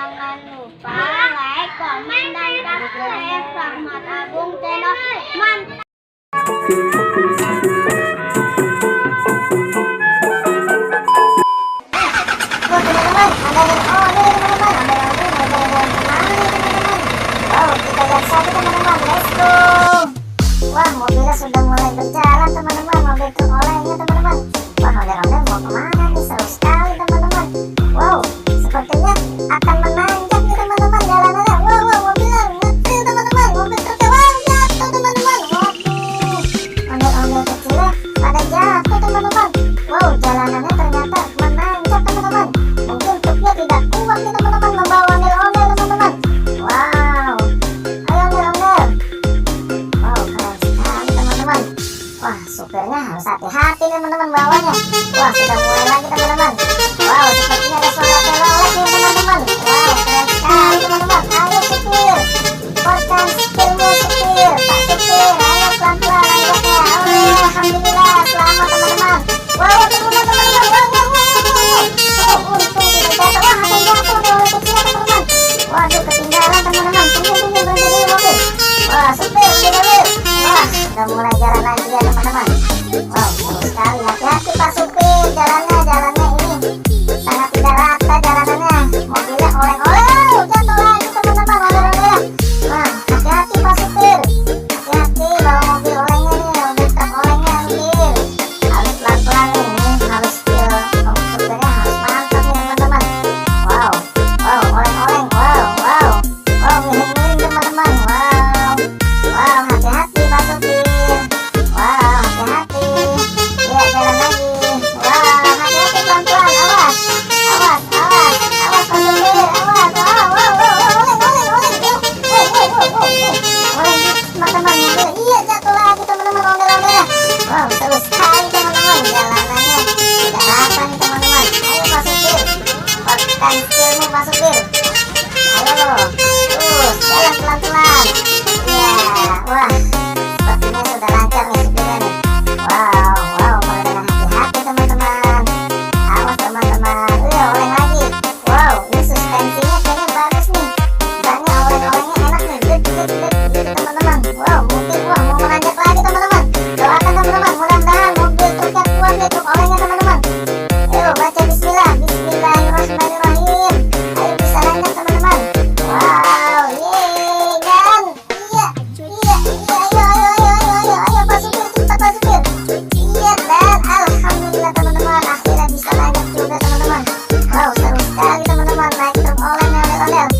Jangan lupa like, komen, dan subscribe Rahmat Agung Channel. Mantap. Wah, mobilnya sudah mulai berjalan teman-teman. Mobil truk olehnya teman-teman. Wah, ondel-ondel mau kemana nih? Seru sekali teman-teman. Wow, sepertinya akan menanjak nih teman-teman jalanannya. Wow, mobilnya ngetil teman-teman. Mobil truknya wow jatuh teman-teman. Waduh, ondel-ondel kecilnya pada jatuh teman-teman. Wow, jalanannya ternyata menanjak teman-teman. Mungkin truknya tidak kuat nih teman-teman membawa ondel-ondel teman-teman. Wow, ayo ondel-ondel. Wow, keren sekali teman-teman. Wah, supirnya harus hati-hati teman-teman bawahnya. Wah, sudah mulai lagi teman-teman. Wow, sepertinya ada suara telolet nih teman-teman. Wow, keren sekali teman-teman. Ayo supir, kuatkan skillmu supir. Pak supir, ayo pelan-pelan nanjaknya. Oh, alhamdulillah, selamat teman-teman. Wow, teman-teman. Oh, untung tidak jatuh. Wah, ada jatuh telolet kecilnya teman-teman. Waduh, ketinggalan teman-teman. Tunggu, berhenti dulu mobil. Wah, supir, udah. Wah, sudah mulai jalan lagi ya teman-teman. Wow, seru sekali. Hati-hati Pak supir, jalannya ini sangat tidak rata jalanannya. Mobilnya oleng-oleng, jatuh lagi teman-teman. Oleh-oleh. Wah, hati-hati Pak supir. Hati-hati bawa mobil olengnya nih, mobil truk olengnya supir. Harus pelan-pelan nih, harus skill supirnya harus mantap nih teman-teman. Wow, oleng-oleng. Wow, miring-miring teman-teman. Wow, hati-hati Pak supir. Wow, hati-hati. Ya, jalan lagi. Wow, hati-hati pelan-pelan. Awas Pak supir. Awas. Oleng teman-teman mobil. Iya, jatuh lagi teman-teman ondel-ondelnya. Wow, seru sekali teman-teman. Jalanannya tidak rata nih teman-teman. Ayo Pak supir, kuatkan skillmu Pak supir. Ayo, terus jalan pelan-pelan. Iya, wah, sepertinya sudah lancar nih supirnya nih. Wow, kalau dengan hati-hati teman-teman. Awas teman-teman. Oleng lagi. Wow, ini suspensinya kayaknya bagus nih. Bannya oleng-olengnya enak nih. Gitu teman-teman. Wow, mungkin mau menanjak lagi teman-teman. Doakan teman-teman, mudah-mudahan mobil truknya kuat nih, truk olengnya teman-teman. Ayo baca bismillah. Bismillahirrahmanirrahim. Ayo bisa lanjut teman-teman. Wow, yeay kan. Iya, ayo Pak supir, cepat Pak supir. Iya, dan alhamdulillah teman-teman, akhirnya bisa lanjut juga teman-teman. Wow, seru sekali teman-teman, naik truk oleng ondel-ondel.